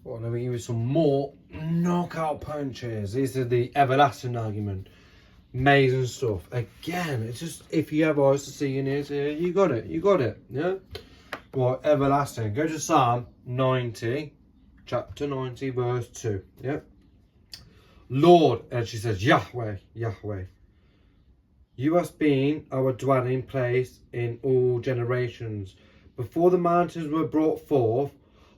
Well, let me give you some more knockout punches. These are the everlasting argument. Amazing stuff. Again, it's just, if you have eyes to see and ears to hear, you got it. You got it. Yeah? Right, everlasting. Go to Psalm 90, chapter 90, verse 2. Yeah? Lord, and she says, Yahweh, Yahweh. You hast been our dwelling place in all generations. Before the mountains were brought forth,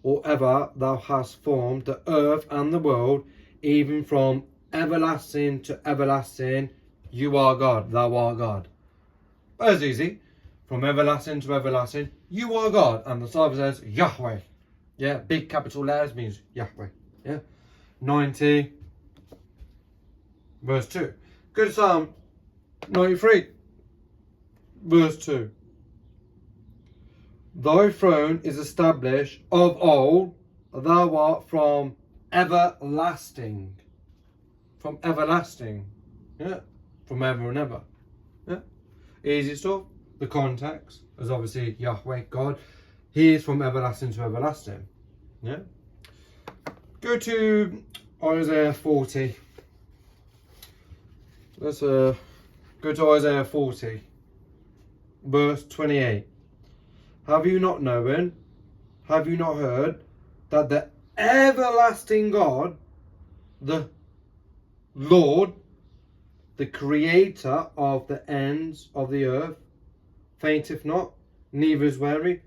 or ever thou hast formed the earth and the world, even from everlasting to everlasting, you are God, thou art God. That's easy. From everlasting to everlasting, you are God. And the Psalm says, Yahweh. Yeah, big capital letters means Yahweh. Yeah. 90, verse 2. Go to Psalm 93, verse 2. Thy throne is established of old, thou art from everlasting. From everlasting. Yeah. From ever and ever. Yeah. Easy stuff. The context is obviously Yahweh, God. He is from everlasting to everlasting. Yeah. Go to Isaiah 40. Let's go to Isaiah 40, verse 28. Have you not known, have you not heard, that the everlasting God, the Lord, the creator of the ends of the earth, fainteth not, neither is weary?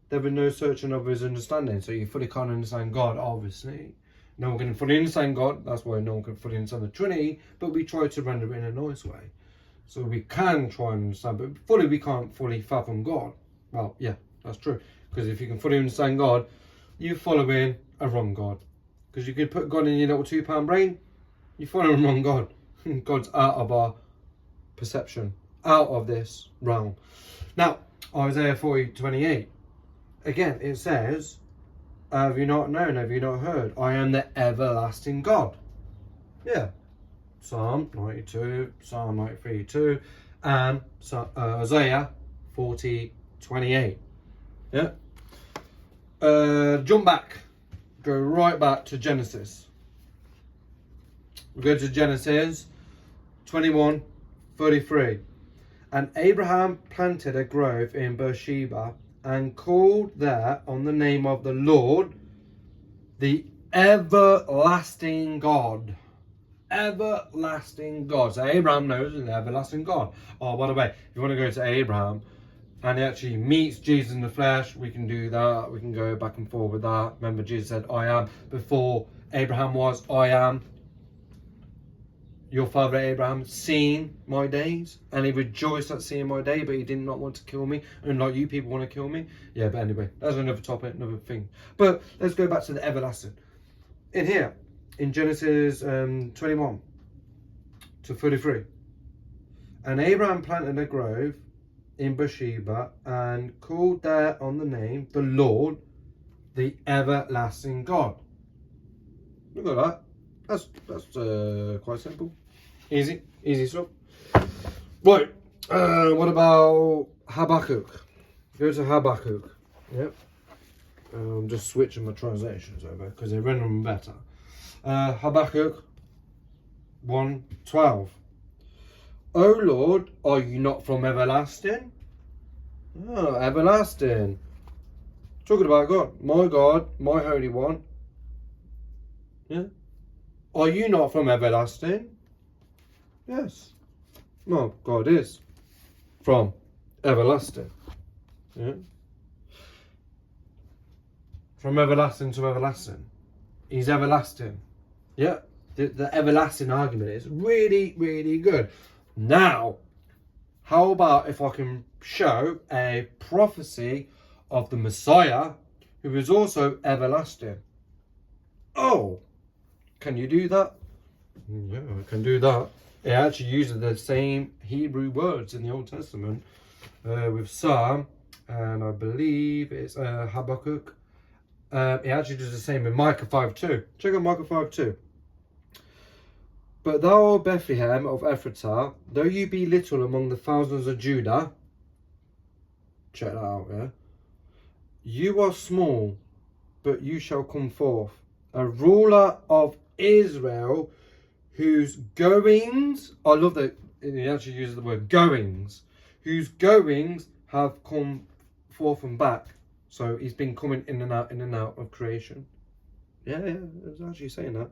There is no searching of his understanding. So you fully can't understand God, obviously. No one can fully understand God. That's why no one can fully understand the Trinity. But we try to render it in a nice way. So we can try and understand, but fully we can't fully fathom God. Well, yeah, that's true. Because if you can fully understand God, you're following a wrong God. Because you could put God in your little £2 brain, you're following a wrong God. God's out of our perception, out of this realm. Now, Isaiah 40:28. Again, it says, have you not known, have you not heard? I am the everlasting God. Yeah. Psalm 92, Psalm 93:2, and Isaiah 40:28. Yeah. Jump back. Go right back to Genesis. We go to Genesis 21:33. And Abraham planted a grove in Beersheba and called there on the name of the Lord, the everlasting God. Everlasting God. So Abraham knows an everlasting God. Oh, by the way, if you want to go to Abraham and he actually meets Jesus in the flesh, we can do that. We can go back and forth with that. Remember, Jesus said, I am. Before Abraham was, I am. Your father Abraham seen my days, and he rejoiced at seeing my day, but he did not want to kill me, unlike you people want to kill me. Yeah, but anyway, that's another topic, another thing. But let's go back to the everlasting. In here, in Genesis 21:33, and Abraham planted a grove in Beersheba and called there on the name the Lord, the everlasting God. Look at that. That's quite simple. Easy stuff. Right, what about Habakkuk? Go to Habakkuk. Yep. I'm just switching my translations over because they render them better. Habakkuk 1:12. O Lord, are you not from everlasting? Oh, everlasting. Talking about God, my Holy One. Yeah. Are you not from everlasting? Yes. Well, God is from everlasting. Yeah. From everlasting to everlasting. He's everlasting. Yeah. The everlasting argument is really, really good. Now, how about if I can show a prophecy of the Messiah who is also everlasting? Oh, can you do that? Yeah, I can do that. It actually uses the same Hebrew words in the Old Testament with Psalm, and I believe it's Habakkuk. It actually does the same in Micah 5:2. Check out Micah 5:2. But thou, O Bethlehem of Ephratah, though you be little among the thousands of Judah, check that out, yeah? You are small, but you shall come forth a ruler of Israel whose goings, I love that he actually uses the word goings, whose goings have come forth and back. So he's been coming in and out of creation. Yeah, it's actually saying that.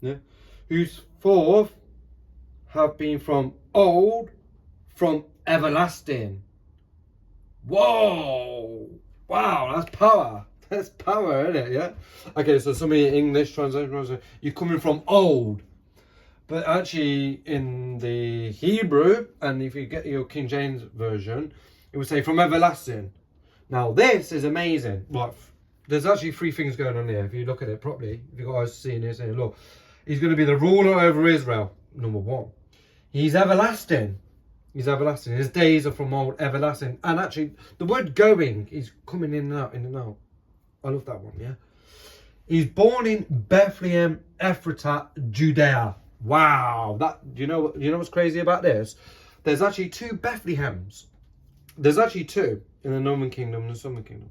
Yeah. Whose forth have been from old, from everlasting. Whoa! Wow, that's power. That's power, isn't it? Yeah? Okay, so somebody in English translation, you're coming from old. But actually, in the Hebrew, and if you get your King James version, it would say from everlasting. Now, this is amazing. Like, there's actually three things going on here. If you look at it properly, if you guys see this, saying, look, he's going to be the ruler over Israel. Number one, he's everlasting. He's everlasting. His days are from old, everlasting. And actually, the word going is coming in and out, in and out. I love that one, yeah. He's born in Bethlehem, Ephratah, Judea. Wow, that you know what's crazy about this? There's actually two Bethlehems. There's actually two in the Northern Kingdom and the Southern Kingdom.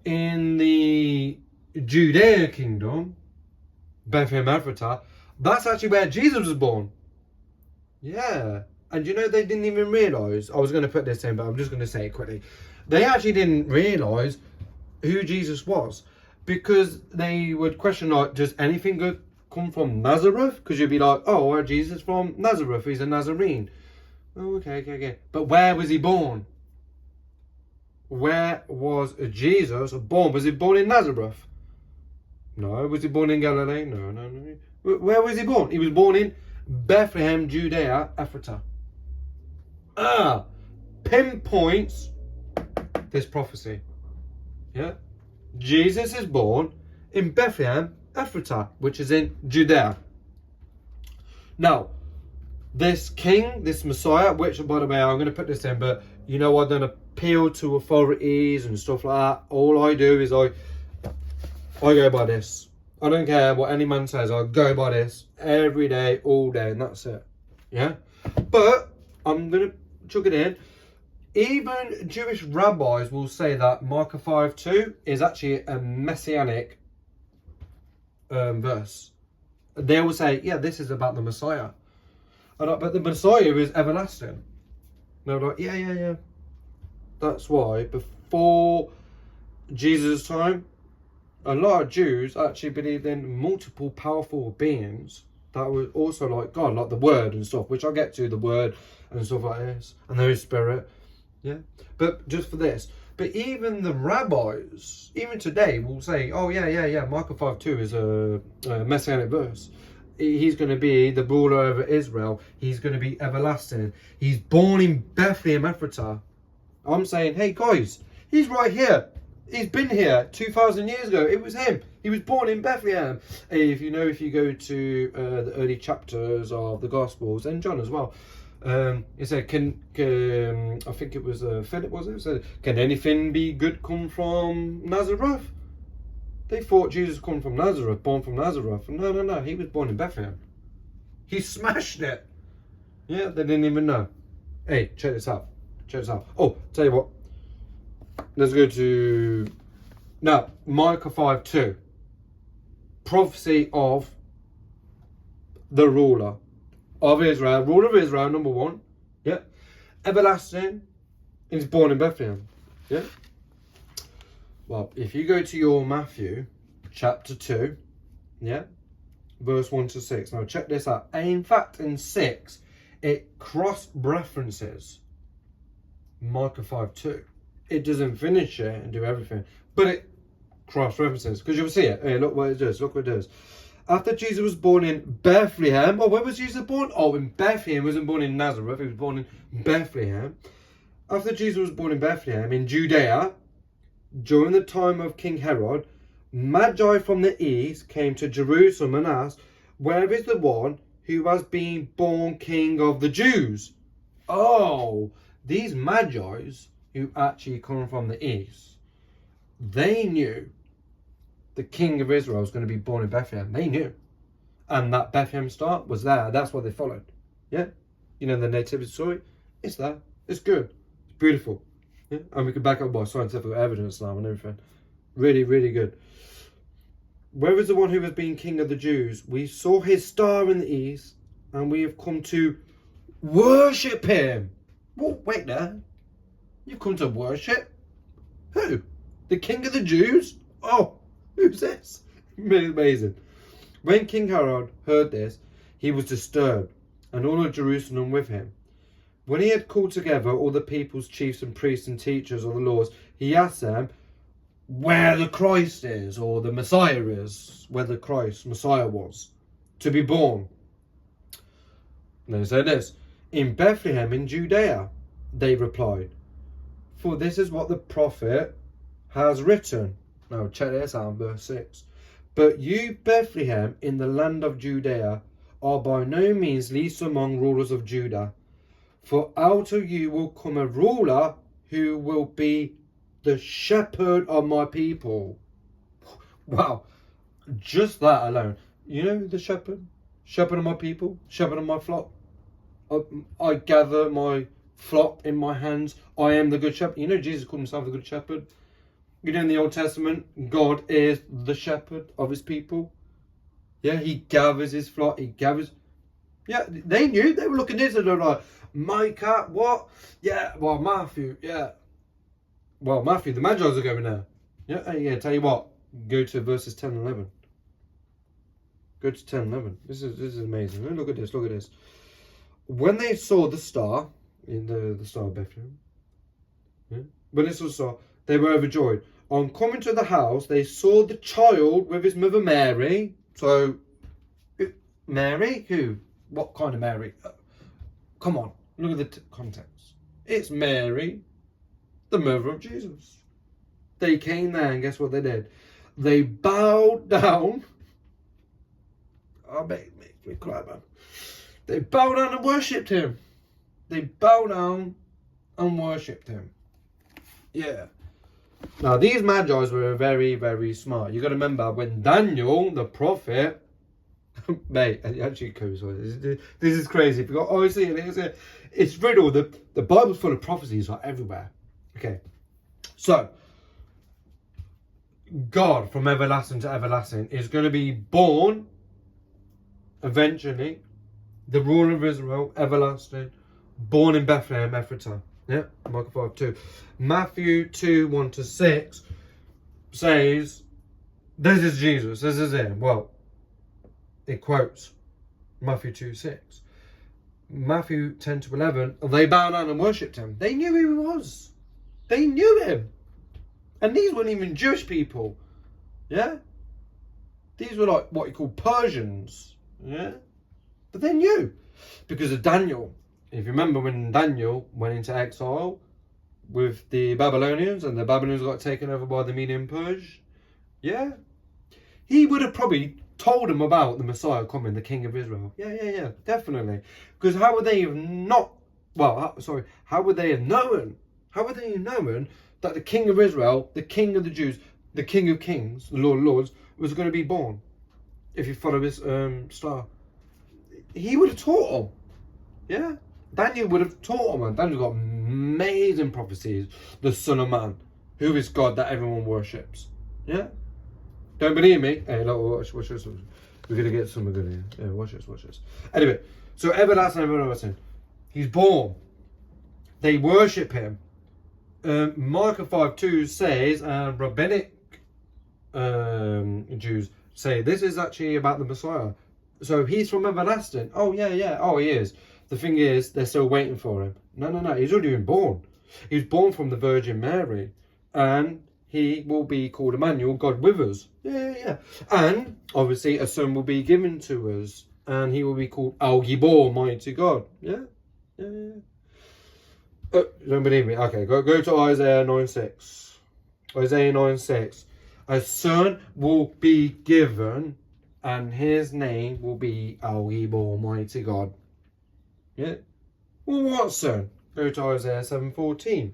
In the Judea Kingdom, Bethlehem, Ephratah, that's actually where Jesus was born. Yeah, and they didn't even realise. I was going to put this in, but I'm just going to say it quickly. They actually didn't realise who Jesus was, because they would question, like, does anything good come from Nazareth? Because you'd be like, oh, well, Jesus from Nazareth, he's a Nazarene. Oh, okay. But where was he born? Where was Jesus born? Was he born in Nazareth? No. Was he born in Galilee? No. Where was he born? He was born in Bethlehem, Judea, Ephratah. Pinpoints this prophecy. Yeah, Jesus is born in Bethlehem, Ephratah, which is in Judea. Now, this king, this Messiah, which, by the way, I'm going to put this in, but I don't appeal to authorities and stuff like that. All I do is I go by this. I don't care what any man says. I go by this every day, all day, and that's it. Yeah, but I'm going to chuck it in. Even Jewish rabbis will say that Micah 5:2 is actually a messianic verse. They will say, yeah, this is about the Messiah. But the Messiah is everlasting. They're like, yeah. That's why before Jesus' time, a lot of Jews actually believed in multiple powerful beings that were also like God, like the Word and stuff, which I'll get to, the Word and stuff like this, and the Holy Spirit. Yeah, but just for this. But even the rabbis, even today, will say, oh, yeah, Micah 5:2 is a messianic verse. He's going to be the ruler over Israel. He's going to be everlasting. He's born in Bethlehem, Ephratah. I'm saying, hey, guys, he's right here. He's been here 2,000 years ago. It was him. He was born in Bethlehem. If you go to the early chapters of the Gospels, and John as well, it said, I think it was Philip, was it? It said, can anything be good come from Nazareth? They thought Jesus come from Nazareth, born from Nazareth. No, he was born in Bethlehem. He smashed it. Yeah, they didn't even know. Hey, check this out. Oh, tell you what. Let's go to now Micah 5:2. Prophecy of the ruler of Israel, number one. Yeah, everlasting. He's born in Bethlehem. Yeah. Well, if you go to your Matthew chapter 2, yeah, verse 1-6. Now check this out. In fact, in 6, it cross-references Micah 5:2. It doesn't finish it and do everything, but it cross-references, because you'll see it. Hey, look what it does. After Jesus was born in Bethlehem, where was Jesus born? Oh, in Bethlehem. He wasn't born in Nazareth. He was born in Bethlehem. After Jesus was born in Bethlehem, in Judea, during the time of King Herod, Magi from the east came to Jerusalem and asked, where is the one who has been born King of the Jews? Oh, these Magi's who actually come from the east, they knew the King of Israel was going to be born in Bethlehem. They knew. And that Bethlehem star was there. That's what they followed. Yeah? The nativity story, it's there. It's good. It's beautiful. Yeah? And we can back up by scientific evidence now and everything. Really, really good. Where is the one who has been king of the Jews? We saw his star in the east, and we have come to worship him. Well, wait there. You've come to worship? Who? The king of the Jews? Oh, who's this? Amazing. When King Herod heard this, he was disturbed, and all of Jerusalem with him. When he had called together all the people's chiefs and priests and teachers of the laws, he asked them where the Christ is, or the Messiah is, where the Messiah was to be born. And they said this, in Bethlehem in Judea, they replied, for this is what the prophet has written. Now check this out, verse 6. But you, Bethlehem, in the land of Judea, are by no means least among rulers of Judah. For out of you will come a ruler who will be the shepherd of my people. Wow, just that alone. You know the shepherd? Shepherd of my people, shepherd of my flock. I gather my flock in my hands. I am the good shepherd. You know Jesus called himself the good shepherd. You know in the Old Testament, God is the shepherd of his people. Yeah, he gathers his flock. He gathers. Yeah, they knew. They were looking at this and they're like, Micah, what? Yeah, well, Matthew, yeah. Well, Matthew, the Magi's are going there. Yeah, tell you what. Go to verses 10 and 11. Go to 10 and 11. This is amazing. Look at this, look at this. When they saw the star, in the star of Bethlehem, when they saw the star, they were overjoyed. On coming to the house, they saw the child with his mother Mary. So, Mary? Who? What kind of Mary? Come on, look at the context. It's Mary, the mother of Jesus. They came there and guess what they did? They bowed down. Oh, makes me cry, man. They bowed down and worshipped him. They bowed down and worshipped him. Yeah. Now, these Magi's were very, very smart. You got to remember, when Daniel, the prophet, mate, actually, this is crazy. Because obviously, it's riddled. The Bible's full of prophecies like everywhere. Okay. So, God from everlasting to everlasting is going to be born eventually. The ruler of Israel, everlasting, born in Bethlehem, Ephratah. Yeah, Micah 5:2. Matthew 2:1-6 says, this is Jesus, this is him. Well, it quotes Matthew 2:6. Matthew 10-11, they bowed down and worshipped him. They knew who he was. They knew him. And these weren't even Jewish people. Yeah? These were like what you call Persians. Yeah? But they knew. Because of Daniel. If you remember when Daniel went into exile with the Babylonians and the Babylonians got taken over by the Median Persia. Yeah? He would have probably told them about the Messiah coming, the King of Israel. Yeah, definitely. Because how would they have not, how would they have known? How would they have known that the King of Israel, the King of the Jews, the King of Kings, the Lord of Lords, was going to be born? If you follow his star. He would have taught them. Yeah? Daniel would have taught them. And Daniel got amazing prophecies. The Son of Man, who is God that everyone worships. Yeah? Don't believe me? Hey, look, watch this. We're going to get something good here. Yeah, watch this. Anyway, so everlasting. He's born. They worship him. Micah 5:2 says, rabbinic Jews say, this is actually about the Messiah. So he's from everlasting. Oh, yeah. Oh, he is. The thing is, they're still waiting for him. No. He's already been born. He was born from the Virgin Mary. And he will be called Emmanuel, God with us. Yeah. And, obviously, a son will be given to us. And he will be called Al-Gibor, mighty God. Yeah. Don't believe me? Okay, go to Isaiah 9:6. Isaiah 9:6. A son will be given, and his name will be Al-Gibor, mighty God. Yeah? Well, what son? Go to Isaiah 7:14.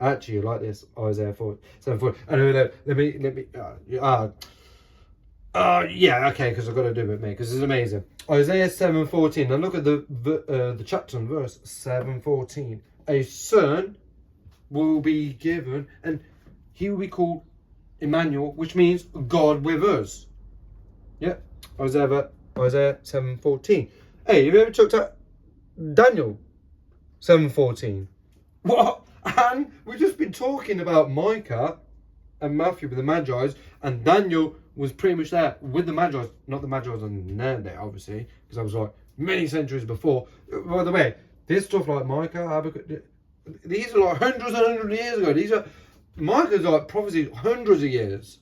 Actually, you like this, Isaiah 7:14. Anyway, let me. Yeah, okay, because I've got to do it, mate, because it's amazing. Isaiah 7:14. Now look at the chapter and verse 7:14. A son will be given, and he will be called Emmanuel, which means God with us. Yeah, Isaiah 7:14. Hey, have you ever checked out Daniel 7:14? What? And we've just been talking about Micah and Matthew with the Magi's, and Daniel was pretty much there with the Magi's. Not the Magi's on their day, obviously, because I was like many centuries before. By the way, this stuff like Micah, Habakkuk, these are like hundreds and hundreds of years ago. These are Micah's like prophecy hundreds of years,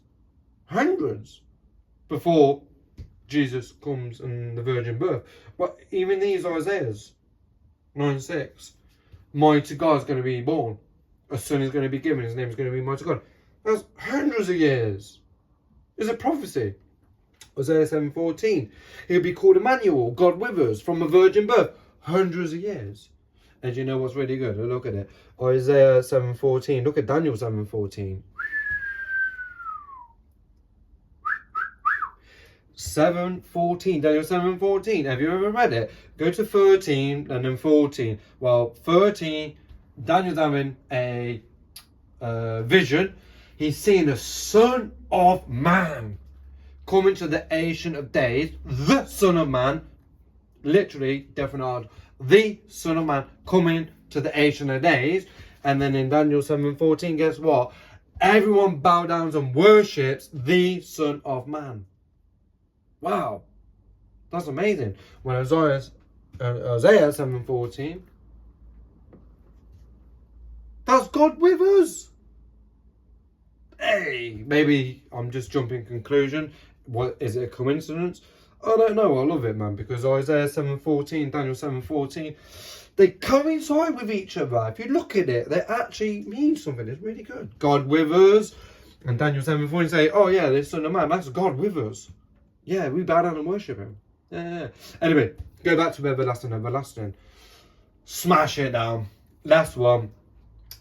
hundreds before Jesus comes and the virgin birth. But even these Isaiahs 9:6, mighty God's going to be born, a son is going to be given, his name is going to be mighty God. That's hundreds of years. It's a prophecy. Isaiah 7:14, he'll be called Emmanuel, God with us, from a virgin birth. Hundreds of years. And you know what's really good? Look at it. Isaiah 7:14. Look at Daniel 7:14. 7:14. Daniel 7:14. Have you ever read it? Go to 13 and then 14. Well, 13, Daniel's having a vision. He's seeing the Son of Man coming to the Ancient of Days. The Son of Man. Literally, definitely, the Son of Man coming to the Ancient of Days. And then in Daniel 7:14, guess what? Everyone bow down and worships the Son of Man. Wow, that's amazing. When Isaiah 7:14, that's God with us. Hey, maybe I'm just jumping conclusion. What is it, a coincidence? I don't know. I love it, man, because Isaiah 7:14, Daniel 7:14, they coincide with each other. If you look at it, they actually mean something. It's really good. God with us, and Daniel 7:14 say, oh yeah, this Son of Man, that's God with us. Yeah, we bow down and worship him. Yeah. Anyway, go back to everlasting. Smash it down. Last one.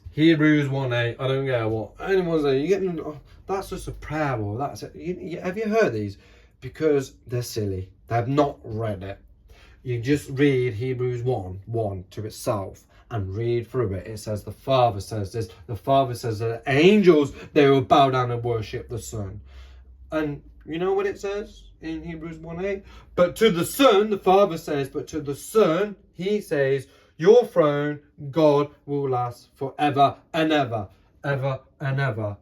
Hebrews 1:8. I don't care what anyone says. You get, oh, that's just a prayer. Or that's it. Have you heard these? Because they're silly. They have not read it. You just read Hebrews 1:1 to itself and read through it. It says the Father says this. The Father says that the angels, they will bow down and worship the Son. And you know what it says in Hebrews 1:8? But to the Son, the Father says, but to the Son, he says, your throne, God, will last forever and ever, ever and ever.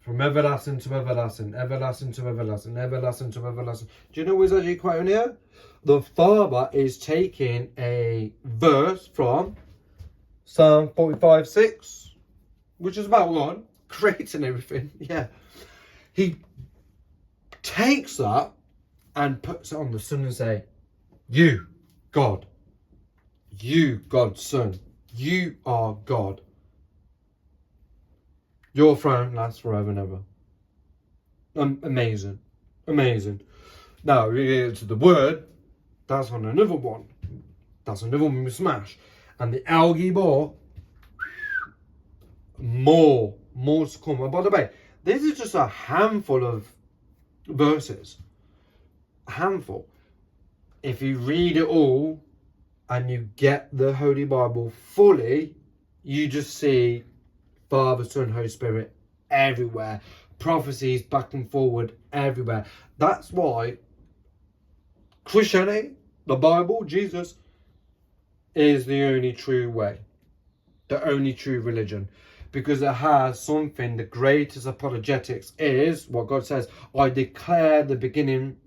From everlasting to everlasting, everlasting to everlasting, everlasting to everlasting. Do you know what's actually quoting here? The Father is taking a verse from Psalm 45:6, which is about God creating everything. Yeah. He takes that and puts it on the Son and say, you, God, God's Son, you are God. Your throne lasts forever and ever. Amazing. Amazing. Now, we get to the Word. That's on another one. That's another one we smash. And the algae ball. More to come. And by the way, this is just a handful of verses. A handful. If you read it all and you get the Holy Bible fully, you just see Father, Son, Holy Spirit everywhere. Prophecies back and forward everywhere. That's why Christianity, the Bible, Jesus, is the only true way. The only true religion. Because it has something, the greatest apologetics is what God says. I declare the beginning.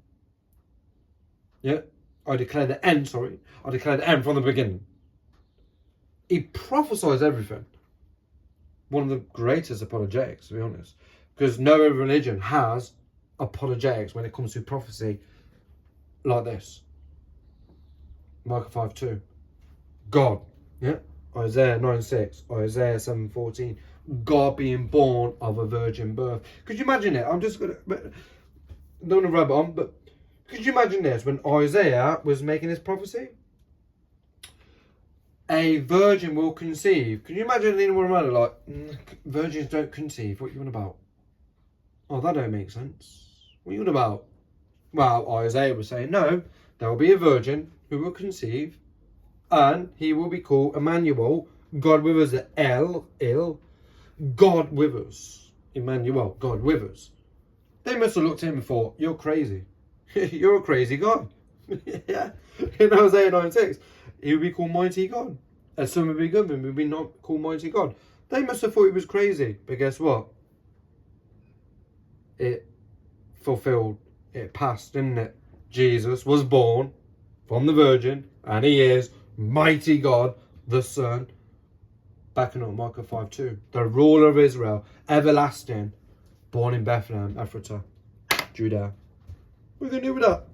Yeah. I declare the end, I declare the end from the beginning. He prophesies everything. One of the greatest apologetics, to be honest. Because no other religion has apologetics when it comes to prophecy like this. Micah 5:2. God. Yeah. Isaiah 9:6. Isaiah 7:14. God being born of a virgin birth. Could you imagine it? I'm just going to... don't want to rub on, but... could you imagine this? When Isaiah was making this prophecy? A virgin will conceive. Can you imagine anyone around it like, virgins don't conceive? What are you on about? Oh, that don't make sense. What are you on about? Well, Isaiah was saying, no, there will be a virgin who will conceive, and he will be called Emmanuel, God with us, God with us. Emmanuel, God with us. They must have looked at him and thought, you're crazy. You're a crazy guy. Yeah. In Isaiah 9:6, he would be called Mighty God. As some would be governed, would be not called Mighty God. They must have thought he was crazy. But guess what? It fulfilled. It passed, didn't it? Jesus was born from the Virgin, and he is Mighty God, the Son. Backing up Micah 5:2. The ruler of Israel, everlasting, born in Bethlehem, Ephratah, Judah. What are we going to do with that?